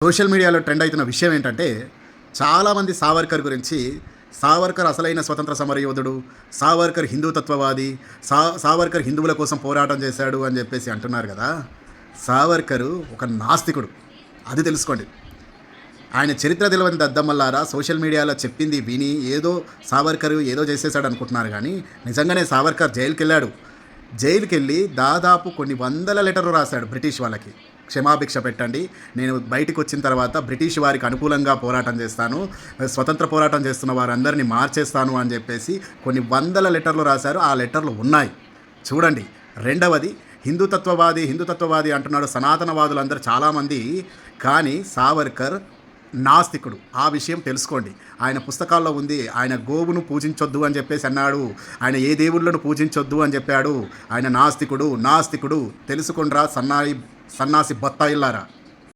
Social మీడియాలో trend అవుతున్న విషయం ఏంటంటే, చాలామంది సావర్కర్ గురించి, సావర్కర్ అసలైన స్వతంత్ర సమరయోధుడు, సావర్కర్ హిందూతత్వవాది, సావర్కర్ హిందువుల కోసం పోరాటం చేశాడు అని చెప్పేసి అంటున్నారు కదా. సావర్కరు ఒక నాస్తికుడు, అది తెలుసుకోండి. ఆయన చరిత్ర తెలియని దద్దమ్మల్లారా సోషల్ మీడియాలో చెప్పింది విని ఏదో సావర్కర్ ఏదో చేసేసాడు అనుకుంటున్నారు. కానీ నిజంగానే సావర్కర్ జైలుకి వెళ్ళాడు. జైలుకి వెళ్ళి దాదాపు కొన్ని వందల లెటర్లు రాశాడు బ్రిటిష్ వాళ్ళకి. క్షమాభిక్ష పెట్టండి, నేను బయటకు వచ్చిన తర్వాత బ్రిటిష్ వారికి అనుకూలంగా పోరాటం చేస్తాను, స్వతంత్ర పోరాటం చేస్తున్న వారందరినీ మార్చేస్తాను అని చెప్పేసి కొన్ని వందల లెటర్లు రాశారు. ఆ లెటర్లు ఉన్నాయి, చూడండి. రెండవది, హిందుతత్వవాది అంటున్నాడు సనాతనవాదులందరూ చాలామంది. కానీ సావర్కర్ నాస్తికుడు, ఆ విషయం తెలుసుకోండి. ఆయన పుస్తకాల్లో ఉంది, ఆయన గోవును పూజించొద్దు అని చెప్పేసి అన్నాడు, ఆయన ఏ దేవుళ్ళను పూజించొద్దు అని చెప్పాడు. ఆయన నాస్తికుడు తెలుసుకుండ్రా సన్నాసి బత్తాయిల్లారా.